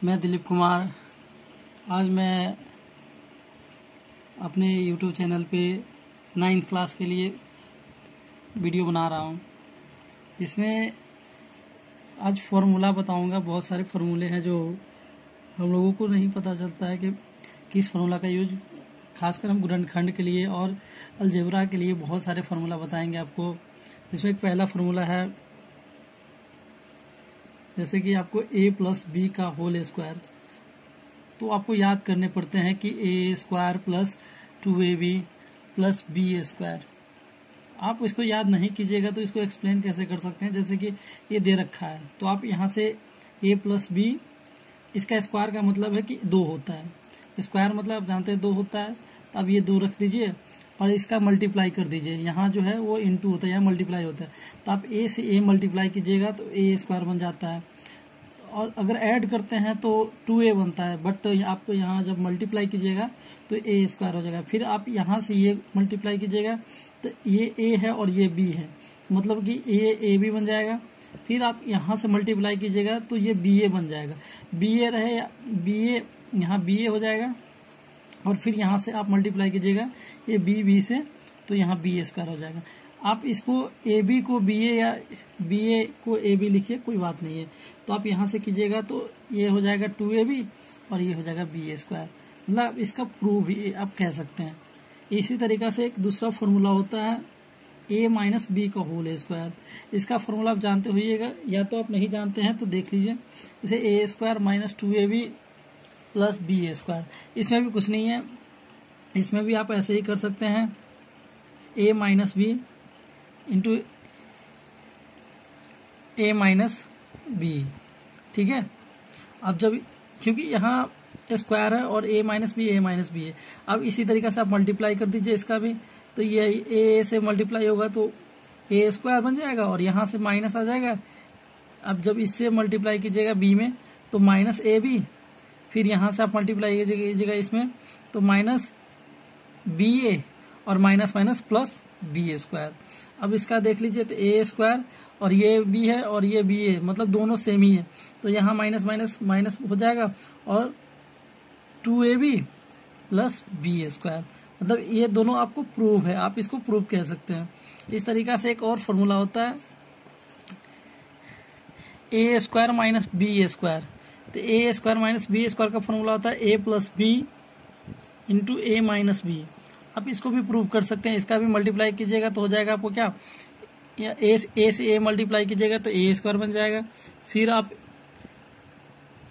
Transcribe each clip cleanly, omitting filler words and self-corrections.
मैं दिलीप कुमार। आज मैं अपने YouTube चैनल पे 9th क्लास के लिए वीडियो बना रहा हूँ। इसमें आज फॉर्मूला बताऊँगा। बहुत सारे फार्मूले हैं जो हम लोगों को नहीं पता चलता है कि किस फार्मूला का यूज, खासकर हम गुणनखंड के लिए और अलजेब्रा के लिए बहुत सारे फार्मूला बताएंगे आपको। इसमें एक पहला फार्मूला है, जैसे कि आपको a प्लस बी का होल स्क्वायर, तो आपको याद करने पड़ते हैं कि a square plus 2ab plus B square. आप इसको याद नहीं कीजिएगा तो इसको एक्सप्लेन कैसे कर सकते हैं। जैसे कि ये दे रखा है तो आप यहाँ से a प्लस बी, इसका स्क्वायर का मतलब है कि 2 होता है। स्क्वायर मतलब आप जानते हैं 2 होता है, तो आप ये 2 रख दीजिए और इसका मल्टीप्लाई कर दीजिए। यहाँ जो है वो इंटू होता है, यहाँ मल्टीप्लाई होता है, तो आप a से a मल्टीप्लाई कीजिएगा तो a स्क्वायर बन जाता है। और अगर ऐड करते हैं तो 2a बनता है, बट आपको यहाँ जब मल्टीप्लाई कीजिएगा तो a स्क्वायर हो जाएगा। फिर आप यहाँ से ये मल्टीप्लाई कीजिएगा तो ये a है और ये b है, मतलब कि a b बन जाएगा। फिर आप यहाँ से मल्टीप्लाई कीजिएगा तो ये ba बन जाएगा। ba रहे ba, यहाँ ba हो जाएगा। और फिर यहाँ से आप मल्टीप्लाई कीजिएगा ये b से, तो यहाँ b स्क्वायर हो जाएगा। आप इसको ab को ba या ba को ab लिखिए, कोई बात नहीं है। तो आप यहाँ से कीजिएगा तो ये हो जाएगा 2ab और ये हो जाएगा b स्क्वायर, मतलब इसका प्रूफ ही आप कह सकते हैं। इसी तरीका से एक दूसरा फॉर्मूला होता है a माइनस बी का होल स्क्वायर। इसका फॉर्मूला आप जानते होइएगा, या तो आप नहीं जानते हैं तो देख लीजिए। जैसे a square minus 2ab plus B square, इसमें भी कुछ नहीं है। इसमें भी आप ऐसे ही कर सकते हैं, a minus B into a minus B, ठीक है। अब जब, क्योंकि यहाँ स्क्वायर है और a माइनस बी है, अब इसी तरीके से आप मल्टीप्लाई कर दीजिए इसका भी, तो ये a से मल्टीप्लाई होगा तो a स्क्वायर बन जाएगा और यहाँ से माइनस आ जाएगा। अब जब इससे मल्टीप्लाई कीजिएगा b में तो माइनस ए बी, फिर यहाँ से आप मल्टीप्लाई कीजिएगा इसमें तो माइनस बी ए और minus minus plus B square. अब इसका देख लीजिए तो ए स्क्वायर और ये बी है और ये बी ए, मतलब दोनों सेम ही है, तो यहाँ माइनस माइनस माइनस हो जाएगा और 2ab प्लस बी स्क्वायर, मतलब ये दोनों आपको प्रूफ है, आप इसको प्रूफ कह सकते हैं। इस तरीका से एक और फॉर्मूला होता है a square minus B square. तो a square minus B square का फॉर्मूला होता है a plus B into a minus B. आप इसको भी प्रूव कर सकते हैं। इसका भी मल्टीप्लाई कीजिएगा तो हो जाएगा आपको क्या, या a से a मल्टीप्लाई कीजिएगा तो a स्क्वायर बन जाएगा। फिर आप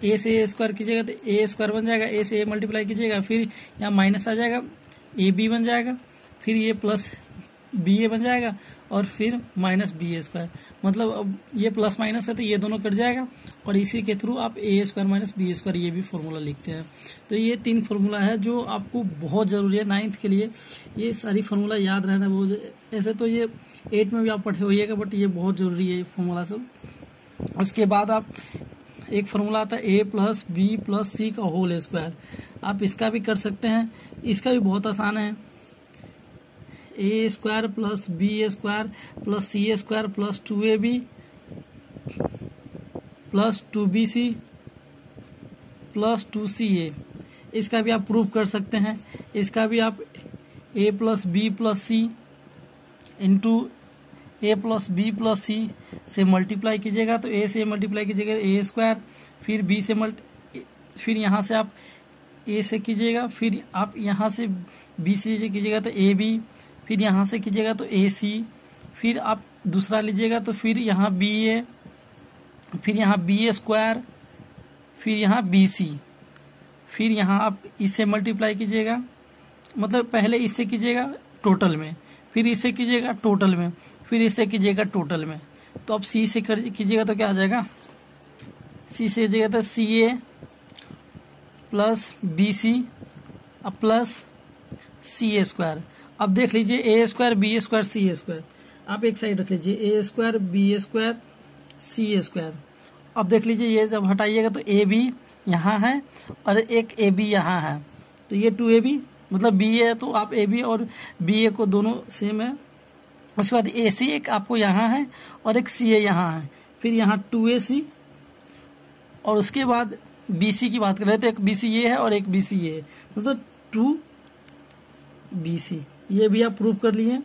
a से a स्क्वायर कीजिएगा तो a स्क्वायर बन जाएगा। a से a मल्टीप्लाई कीजिएगा फिर यहाँ माइनस आ जाएगा, ab बन जाएगा। फिर ये प्लस ba बन जाएगा और फिर माइनस बी स्क्वायर, मतलब अब ये प्लस माइनस है तो ये दोनों कट जाएगा और इसी के थ्रू आप a square minus B square ये भी फॉर्मूला लिखते हैं। तो ये 3 फॉर्मूला है जो आपको बहुत जरूरी है 9th के लिए। ये सारी फॉर्मूला याद रहना बहुत, ऐसे तो ये 8 में भी आप पढ़े होइएगा, बट ये बहुत जरूरी है ये फॉर्मूला सब। उसके बाद आप एक फॉर्मूला आता है a प्लस बी प्लस सी का होल स्क्वायर, आप इसका भी कर सकते हैं। इसका भी बहुत आसान है, a square plus B square plus C square plus 2ab plus 2bc plus 2ca। इसका भी आप प्रूफ कर सकते हैं। इसका भी आप a plus B plus C into a plus B plus C से मल्टीप्लाई कीजिएगा तो a से मल्टीप्लाई कीजिएगा a स्क्वायर, फिर b से फिर यहाँ से आप a से कीजिएगा, फिर आप यहाँ से b से कीजिएगा तो ab, फिर यहाँ से कीजिएगा तो ac, फिर आप दूसरा लीजिएगा तो फिर यहाँ ba, फिर यहाँ b स्क्वायर, फिर यहाँ bc, फिर यहाँ आप इससे मल्टीप्लाई कीजिएगा, मतलब पहले इससे कीजिएगा टोटल में, फिर इससे कीजिएगा टोटल में, फिर इससे कीजिएगा टोटल में। तो आप c से कीजिएगा तो क्या आ जाएगा, c से कीजिएगा तो ca plus bc plus C square. अब देख लीजिए a square B square C square, आप एक साइड रख लीजिए, a square B square C square. अब देख लीजिए ये जब हटाइएगा तो a b यहाँ है और एक a b यहाँ है, तो ये 2ab मतलब b है, तो आप a b और b a को दोनों सेम है। उसके बाद ac एक आपको यहाँ है और एक ca यहाँ है, फिर यहाँ 2ac और उसके बाद BC की बात कर रहे थे, एक BC ये है और एक BC ये है, मतलब 2BC, ये भी आप प्रूव कर लिए।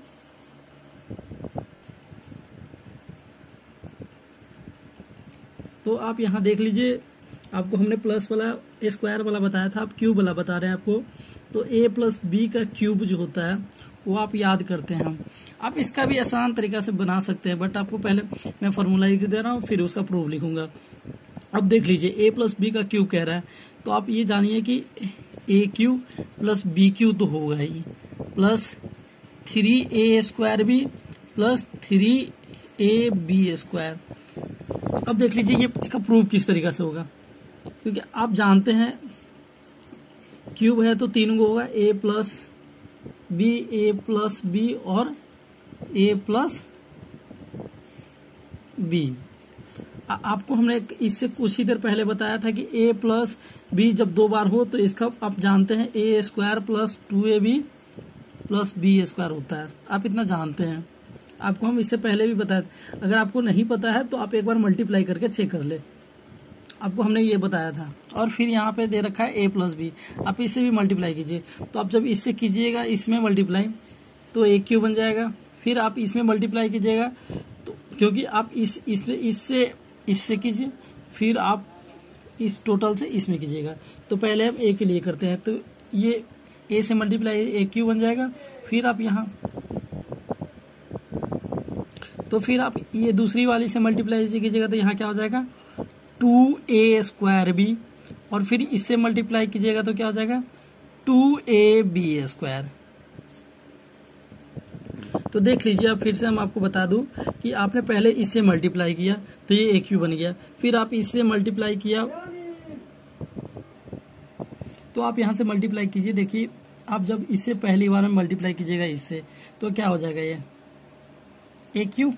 तो आप यहाँ देख लीजिए, आपको हमने प्लस वाला स्क्वायर वाला बताया था, आप क्यूब वाला बता रहे हैं आपको। तो A प्लस बी का क्यूब जो होता है वो आप याद करते हैं हम। आप इसका भी आसान तरीका से बना सकते हैं, बट आपको पहले मैं फॉर्मूला लिख दे रहा हूँ, फिर उसका प्रूफ लिखूंगा। अब देख लीजिए A प्लस बी का क्यूब कह रहा है, तो आप ये जानिए कि A cube plus B cube तो होगा ही, plus 3A square B plus 3AB square. अब देख लीजिए ये इसका प्रूफ किस तरीका से होगा, क्योंकि आप जानते हैं क्यूब है तो तीन गो होगा, A प्लस बी और A प्लस बी। आपको हमने इससे कुछ ही देर पहले बताया था कि A प्लस बी जब दो बार हो तो इसका आप जानते हैं A square plus 2AB plus B square होता है, आप इतना जानते हैं। आपको हम इससे पहले भी बताया, अगर आपको नहीं पता है तो आप एक बार मल्टीप्लाई करके चेक कर ले, आपको हमने ये बताया था। और फिर यहाँ पे दे रखा है A प्लस बी, आप इससे भी मल्टीप्लाई कीजिए। तो आप जब इससे कीजिएगा इसमें मल्टीप्लाई तो A क्यूब बन जाएगा, फिर आप इसमें मल्टीप्लाई कीजिएगा तो क्योंकि आप इससे कीजिए, फिर आप इस टोटल से इसमें कीजिएगा। तो पहले हम A के लिए करते हैं, तो ये A से मल्टीप्लाई A क्यूब बन जाएगा, फिर आप यहाँ, तो फिर आप ये दूसरी वाली से मल्टीप्लाई कीजिएगा तो यहाँ क्या हो जाएगा 2A स्क्वायर बी, और फिर इससे मल्टीप्लाई कीजिएगा तो क्या हो जाएगा 2AB स्क्वायर। तो देख लीजिए, अब फिर से हम आपको बता दूं कि आपने पहले इससे मल्टीप्लाई किया तो ये A क्यूब बन गया, फिर आप इससे मल्टीप्लाई किया तो आप यहां से मल्टीप्लाई कीजिए। देखिए आप जब इससे पहली बार में मल्टीप्लाई कीजिएगा इससे तो क्या हो जाएगा ये A क्यूब,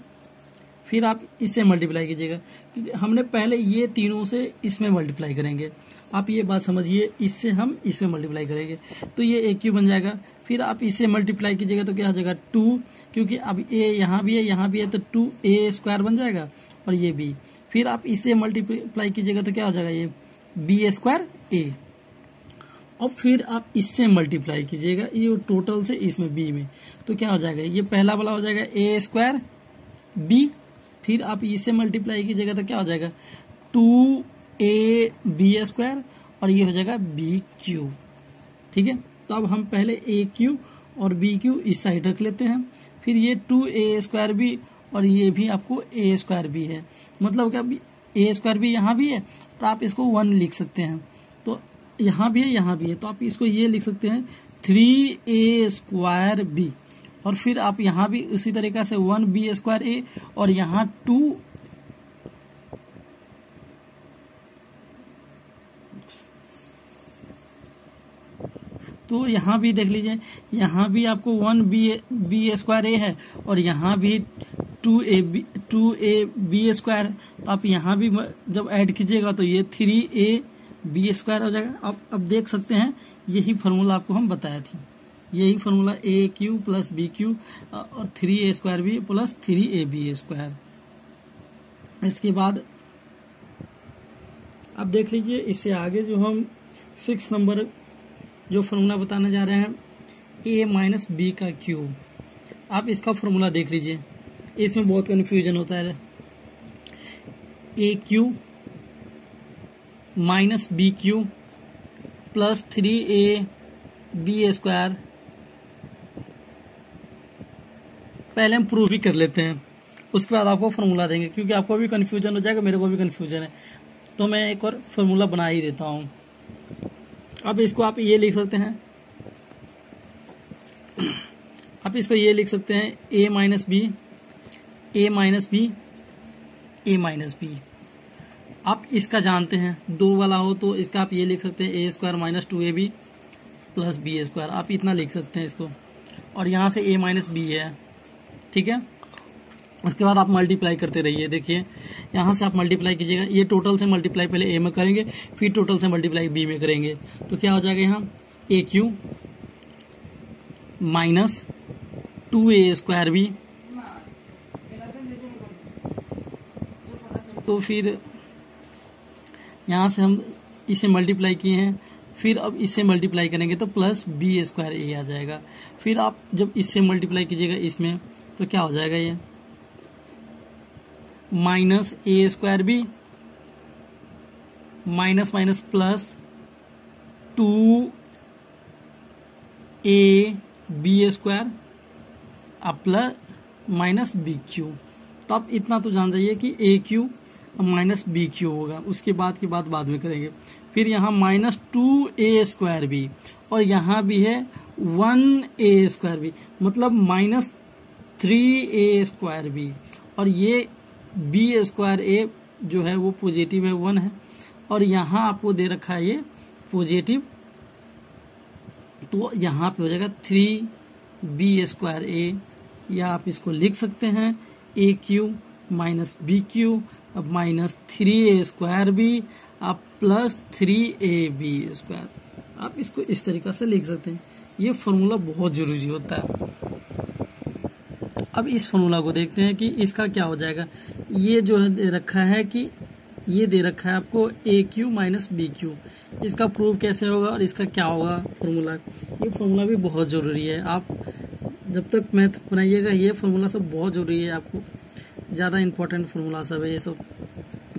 फिर आप इससे मल्टीप्लाई कीजिएगा, क्योंकि हमने पहले ये तीनों से इसमें मल्टीप्लाई करेंगे। आप ये बात समझिए, इससे हम इसमें मल्टीप्लाई करेंगे तो ये A क्यूब बन जाएगा, फिर आप इससे मल्टीप्लाई कीजिएगा तो क्या हो जाएगा 2, क्योंकि अब A यहाँ भी है यहाँ भी है तो 2A स्क्वायर बन जाएगा, और ये B, फिर आप इससे मल्टीप्लाई कीजिएगा तो क्या हो जाएगा ये B स्क्वायर A, और फिर आप इससे मल्टीप्लाई कीजिएगा ये टोटल से इसमें B में, तो क्या हो जाएगा ये पहला वाला हो जाएगा A स्क्वायर B, फिर आप इससे मल्टीप्लाई कीजिएगा तो क्या हो जाएगा 2AB स्क्वायर, और ये हो जाएगा B क्यूब। ठीक है, तो अब हम पहले A क्यूब और B क्यूब इस साइड रख लेते हैं, फिर ये 2A स्क्वायर B और ये भी आपको A स्क्वायर B है, मतलब क्या A स्क्वायर B यहाँ भी है तो आप इसको 1 लिख सकते हैं, तो यहाँ भी है यहाँ भी है तो आप इसको ये लिख सकते हैं 3A स्क्वायर B, और फिर आप यहाँ भी उसी तरीका से 1B स्क्वायर A, और यहाँ 2 तो यहाँ भी देख लीजिए, यहाँ भी आपको 1B स्क्वायर A है और यहाँ भी 2AB स्क्वायर, तो आप यहाँ भी जब ऐड कीजिएगा तो ये 3AB स्क्वायर हो जाएगा। अब देख सकते हैं यही फार्मूला आपको हम बताया थी, यही formula A cube plus B cube और 3A square B plus 3AB square. इसके बाद अब देख लीजिए, इससे आगे जो हम 6 नंबर जो फार्मूला बताने जा रहे हैं A माइनस बी का क्यूब, आप इसका फार्मूला देख लीजिए, इसमें बहुत कन्फ्यूजन होता है। A cube minus B cube plus 3AB square, पहले हम प्रूफ ही कर लेते हैं, उसके बाद आपको फार्मूला देंगे, क्योंकि आपको भी कन्फ्यूजन हो जाएगा, मेरे को भी कन्फ्यूजन है, तो मैं एक और फार्मूला बना ही देता हूँ। अब इसको आप ये लिख सकते हैं, आप इसको ये लिख सकते हैं A minus B, A minus B, A minus B. आप इसका जानते हैं, दो वाला हो तो इसका आप ये लिख सकते हैं A square minus 2AB plus B square, आप इतना लिख सकते हैं इसको, और यहाँ से A माइनस बी है। ठीक है, उसके बाद आप मल्टीप्लाई करते रहिए। देखिए यहाँ से आप मल्टीप्लाई कीजिएगा, ये टोटल से मल्टीप्लाई पहले A में करेंगे, फिर टोटल से मल्टीप्लाई B में करेंगे, तो क्या हो जाएगा यहाँ A cube minus 2A square B, तो फिर यहाँ से हम इसे मल्टीप्लाई किए हैं, फिर अब इससे मल्टीप्लाई करेंगे तो प्लस बी स्क्वायर ए आ जाएगा। फिर आप जब इससे मल्टीप्लाई कीजिएगा इसमें तो क्या हो जाएगा, ये minus A square B minus minus plus 2a B square अब प्लस माइनस बी क्यू। तो आप इतना तो जान जाइए कि A cube minus B cube होगा, उसके बाद की बात बाद में करेंगे। फिर यहाँ माइनस 2a स्क्वायर बी और यहाँ भी है 1a स्क्वायर बी, मतलब माइनस 3a स्क्वायर बी, और ये बी स्क्वायर ए जो है वो पॉजिटिव है 1 है, और यहाँ आपको दे रखा है ये पॉजिटिव, तो यहाँ पे हो जाएगा 3b स्क्वायर ए, या आप इसको लिख सकते हैं ए क्यू माइनस बी क्यू अब माइनस 3a स्क्वायर बी अब प्लस 3ab स्क्वायर। आप इसको इस तरीका से लिख सकते हैं। ये फॉर्मूला बहुत जरूरी होता है। अब इस फॉर्मूला को देखते हैं कि इसका क्या हो जाएगा। ये जो है दे रखा है कि ये दे रखा है आपको ए क्यू माइनस बी क्यू, इसका प्रूफ कैसे होगा और इसका क्या होगा फॉर्मूला। ये फॉर्मूला भी बहुत जरूरी है। आप जब तक मैथ बनाइएगा ये फॉर्मूला सब बहुत जरूरी है, आपको ज़्यादा इंपॉर्टेंट फॉर्मूला सब है ये सब।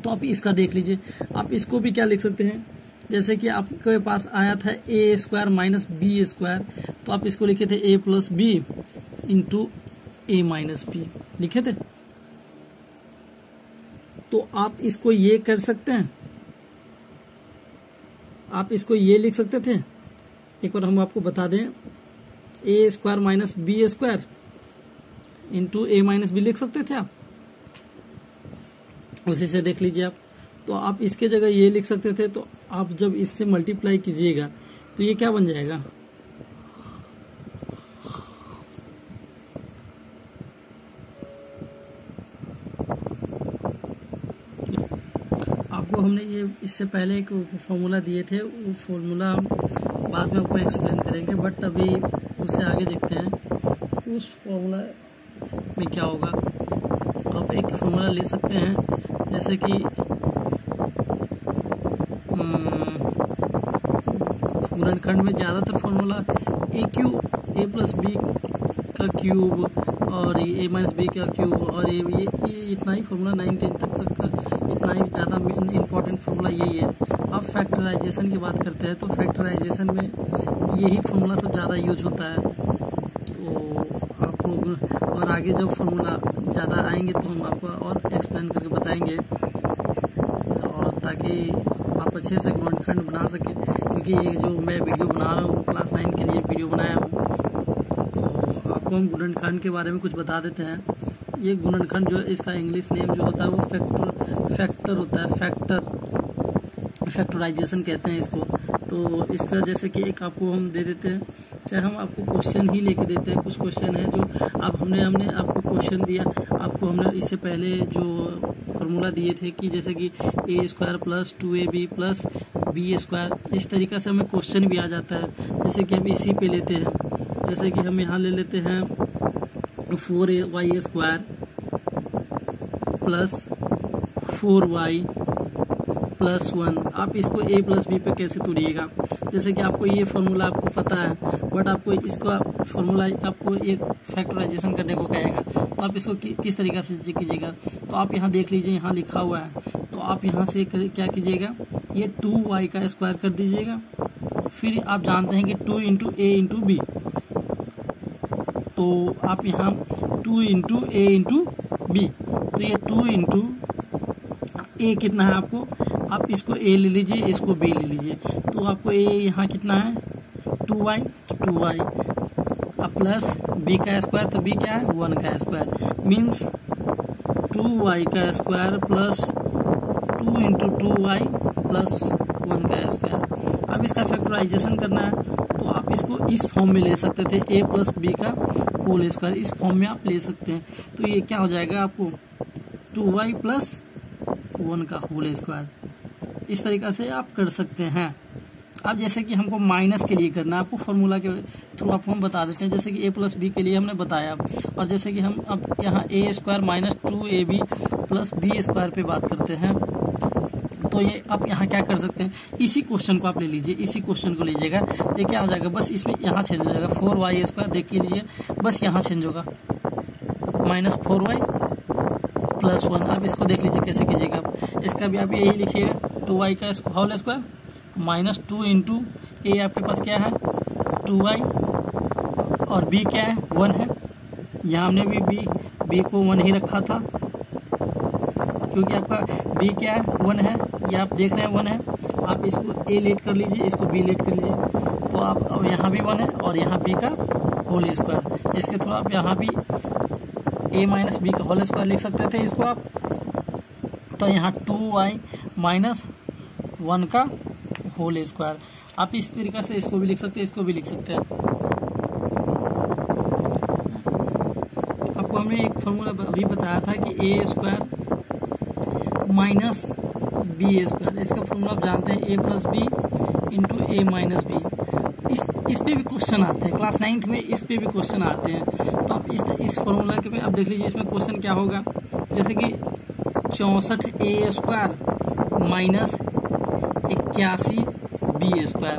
तो आप इसका देख लीजिए। आप इसको भी क्या लिख सकते हैं, जैसे कि आपके पास आया था ए स्क्वायर माइनस बी स्क्वायर, तो आप इसको लिखे थे ए plus B into A minus B लिखे थे। तो आप इसको ये कर सकते हैं, आप इसको ये लिख सकते थे। एक बार हम आपको बता दें, A square minus B square into A minus B लिख सकते थे आप, उसी से देख लीजिए आप। तो आप इसके जगह ये लिख सकते थे, तो आप जब इससे मल्टीप्लाई कीजिएगा तो ये क्या बन जाएगा, आपको हमने ये इससे पहले एक फॉर्मूला दिए थे, वो फॉर्मूला बाद में आपको एक्सप्लेन करेंगे, बट अभी उससे आगे देखते हैं उस फॉर्मूला में क्या होगा। आप एक फॉर्मूला ले सकते हैं, जैसे कि गुणनखंड में ज़्यादातर formula A cube A plus B का क्यूब और ए माइनस बी का क्यूब, और ये इतना ही फॉर्मूला 9 10 तक का इतना ही ज़्यादा इम्पोर्टेंट फॉर्मूला यही है। आप फैक्टराइजेशन की बात करते हैं तो फैक्टराइजेशन में यही फॉर्मूला सब ज़्यादा यूज होता है। तो आपको और आगे जब फॉर्मूला ज़्यादा आएंगे तो हम आपको और एक्सप्लेन करके बताएंगे, और ताकि आप अच्छे से गुणनखंड बना सकें, क्योंकि ये जो मैं वीडियो बना रहा हूँ क्लास 9 के लिए वीडियो बनाया हूँ। तो आपको हम गुणनखंड के बारे में कुछ बता देते हैं। ये गुणनखंड जो है इसका इंग्लिश नेम जो होता है वो फैक्टर होता है, फैक्टराइजेशन कहते हैं इसको। तो इसका जैसे कि एक आपको हम दे देते हैं, चाहे हम आपको क्वेश्चन ही लेके देते हैं। कुछ क्वेश्चन है जो आप हमने आपको क्वेश्चन दिया, आपको हमने इससे पहले जो फॉर्मूला दिए थे कि जैसे कि A square plus 2ab plus B square, इस तरीक़ा से हमें क्वेश्चन भी आ जाता है। जैसे कि हम इसी पे लेते हैं, जैसे कि हम यहाँ ले लेते हैं 4y square plus 4y plus 1। आप इसको a प्लस बी पे कैसे तोड़िएगा, जैसे कि आपको ये फॉर्मूला आपको पता है, बट आपको इसका फॉर्मूला आपको एक फैक्टराइजेशन करने को कहेगा, तो आप इसको किस तरीक़ा से कीजिएगा। तो आप यहाँ देख लीजिए, यहाँ लिखा हुआ है, तो आप यहाँ से क्या कीजिएगा, ये 2y का स्क्वायर कर दीजिएगा। फिर आप जानते हैं कि 2 इंटू ए इंटू बी, तो आप यहाँ 2 इंटू ए इंटू बी, तो ये 2 इंटू ए कितना है आपको, आप इसको ए ले लीजिए, इसको बी ले लीजिए, तो आपको ए यहाँ कितना है 2y, तो 2y अब प्लस बी का स्क्वायर, तो बी क्या है 1 का स्क्वायर, मीन्स 2y का square plus 2 into 2y plus 1 का स्क्वायर। अब इसका फैक्टराइजेशन करना है, तो आप इसको इस फॉर्म में ले सकते थे, a प्लस बी का होल स्क्वायर, इस फॉर्म में आप ले सकते हैं। तो ये क्या हो जाएगा आपको 2y प्लस 1 का होल स्क्वायर। इस तरीक़ा से आप कर सकते हैं। अब जैसे कि हमको माइनस के लिए करना है, आपको फॉर्मूला के थ्रू आपको हम बता देते हैं। जैसे कि a प्लस बी के लिए हमने बताया, और जैसे कि हम अब यहाँ a square minus 2ab plus B square पे बात करते हैं, तो ये आप यहाँ क्या कर सकते हैं, इसी क्वेश्चन को आप ले लीजिए, इसी क्वेश्चन को लीजिएगा, ये क्या हो जाएगा, बस इसमें यहाँ चेंज हो जाएगा 4y² देख लीजिए, बस यहाँ चेंज होगा -4y + 1। अब इसको देख लीजिए कैसे कीजिएगा आप, इसका भी आप यही लिखिएगा 2y का होल स्क्वायर -2 इंटू ए आपके पास क्या है 2y और b क्या है 1 है। यहाँ हमने भी b को 1 ही रखा था क्योंकि आपका b क्या है 1 है, ये आप देख रहे हैं 1 है। आप इसको a लेट कर लीजिए, इसको b लेट कर लीजिए, तो आप अब यहाँ भी 1 है और यहाँ b का होल स्क्वायर, इसके थ्रू आप यहाँ भी a - b का होल स्क्वायर लिख सकते थे इसको आप। तो यहाँ 2y - 1 का होल स्क्वायर, आप इस तरीके से इसको भी लिख सकते हैं, इसको भी लिख सकते हैं। आपको हमने एक फॉर्मूला अभी बताया था कि a² - b², इसका फॉर्मूला आप जानते हैं a + b into a - b। इस पे भी क्वेश्चन आते हैं, क्लास 9th में इस पे भी क्वेश्चन आते हैं। तो आप इस फॉर्मूला के पे आप देख लीजिए, इसमें क्वेश्चन क्या होगा, जैसे कि 64a² - 81b²।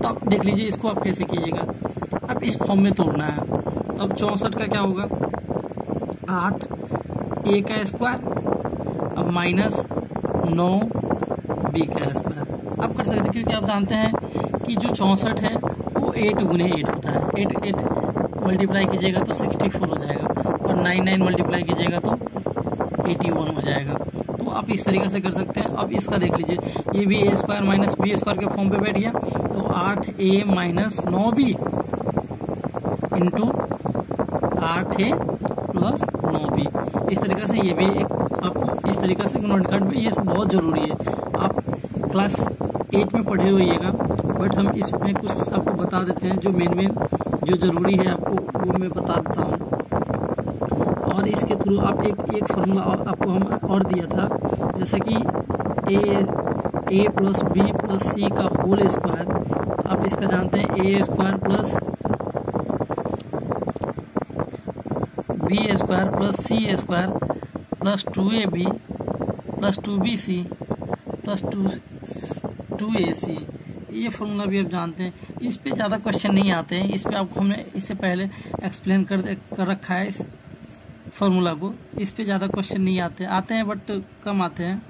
तो आप देख लीजिए इसको आप कैसे कीजिएगा, अब इस फॉर्म में तोड़ना है। तो अब 64 का क्या होगा 8a² अब -9b²। आप कर सकते हैं क्योंकि आप जानते हैं कि जो 64 है वो 8 × 8 होता है, 8 मल्टीप्लाई कीजिएगा तो 64 हो जाएगा और 9 मल्टीप्लाई कीजिएगा तो 81 हो जाएगा। तो आप इस तरीके से कर सकते हैं। अब इसका देख लीजिए, ये भी a² - b² के फॉर्म पे बैठ गया, तो 8a - 9b into 8a + 9b। इस तरीके से ये भी एक आपको इस तरीके से नोट कर, ये सब बहुत ज़रूरी है। आप क्लास 8 में पढ़े होइएगा, बट हम इसमें कुछ आपको बता देते हैं जो मेन जो ज़रूरी है आपको वो मैं बता देता हूँ। और इसके थ्रू आप एक फार्मूला आपको हम और दिया था, जैसे कि a + b + c का होल स्क्वायर। आप इसका जानते हैं a² + b² + c² + 2ab + 2bc + 2ac। ये फॉर्मूला भी आप जानते हैं। इस पे ज़्यादा क्वेश्चन नहीं आते हैं, इस पे आपको हमने इससे पहले एक्सप्लेन कर रखा है इस फार्मूला को। इस पे ज़्यादा क्वेश्चन नहीं आते हैं बट कम आते हैं।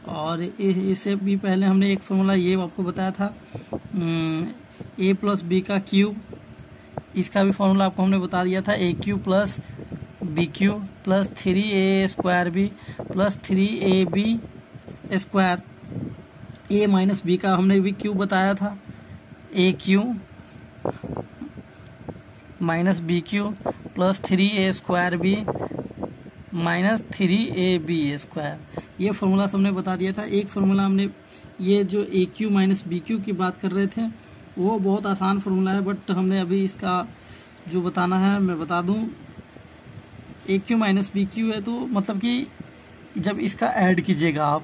और इससे भी पहले हमने एक फार्मूला ये आपको बताया था a + b का क्यूब, इसका भी फार्मूला आपको हमने बता दिया था a³ + b³ + 3a² + 3ab² a - b का हमने भी क्यूब बताया था, a³ - b³ + 3a² - 3ab²। ये फार्मूला हमने बता दिया था। एक फार्मूला हमने ये जो a³ - b³ की बात कर रहे थे वो बहुत आसान फार्मूला है, बट हमने अभी इसका जो बताना है मैं बता दूं। a³ - b³ है, तो मतलब कि जब इसका ऐड कीजिएगा आप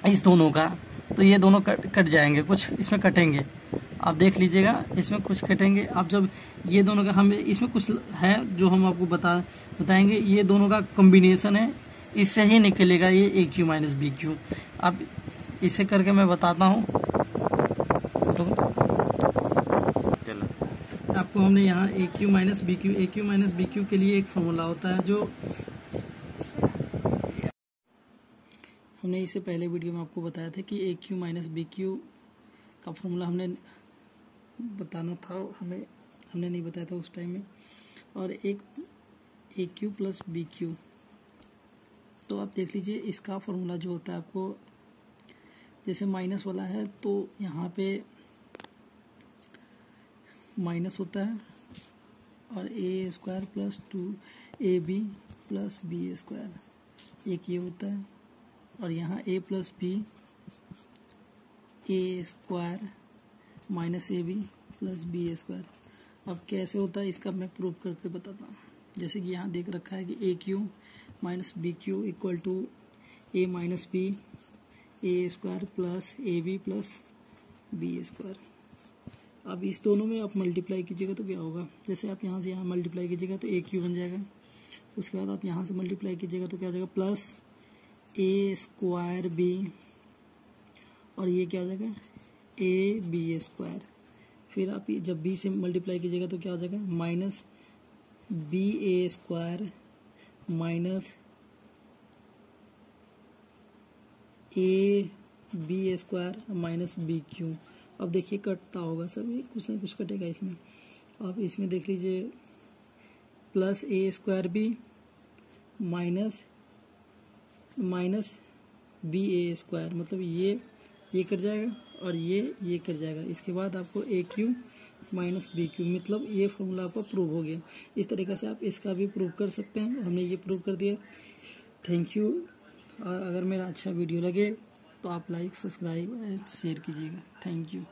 इस दोनों का, तो ये दोनों कट जाएंगे, कुछ इसमें कटेंगे, आप देख लीजिएगा इसमें कुछ कटेंगे। आप जब ये दोनों का हमें इसमें कुछ है जो हम आपको बताएंगे, ये दोनों का कॉम्बिनेशन है, इससे ही निकलेगा ये a³ - b³। अब इसे करके मैं बताता हूँ। तो आपको हमने यहाँ a³ - b³ के लिए एक फॉर्मूला होता है जो हमने इससे पहले वीडियो में आपको बताया था कि a³ - b³ का फॉर्मूला हमने बताना था, हमने नहीं बताया था उस टाइम में। और एक a³ + b³, तो आप देख लीजिए इसका फॉर्मूला जो होता है आपको, जैसे माइनस वाला है तो यहाँ पे माइनस होता है और a² + 2ab + b², एक ये होता है। और यहाँ a + b a² - ab + b²। अब कैसे होता है इसका मैं प्रूफ करके बताता हूँ। जैसे कि यहाँ देख रखा है कि a³ - b³ = a - b a² + ab + b²। अब इस दोनों में आप मल्टीप्लाई कीजिएगा तो क्या होगा, जैसे आप यहाँ से यहाँ मल्टीप्लाई कीजिएगा तो a³ बन जाएगा, उसके बाद आप यहाँ से मल्टीप्लाई कीजिएगा तो क्या हो जाएगा ए स्क्वायर बी, और ये क्या हो जाएगा ए बी स्क्वायर। फिर आप जब बी से मल्टीप्लाई कीजिएगा तो क्या हो जाएगा minus B A square minus A B square minus B cube. अब देखिए कटता होगा सब, ये कुछ ना कुछ कटेगा इसमें। आप इसमें देख लीजिए plus A square B minus B A square, मतलब ये कट जाएगा और ये कट जाएगा। इसके बाद आपको ए क्यू माइनस बी क्यू, मतलब ये फॉर्मूला आपका प्रूव हो गया। इस तरीके से आप इसका भी प्रूव कर सकते हैं। हमने ये प्रूव कर दिया। Thank you. अगर मेरा अच्छा वीडियो लगे तो आप लाइक, सब्सक्राइब और शेयर कीजिएगा। Thank you.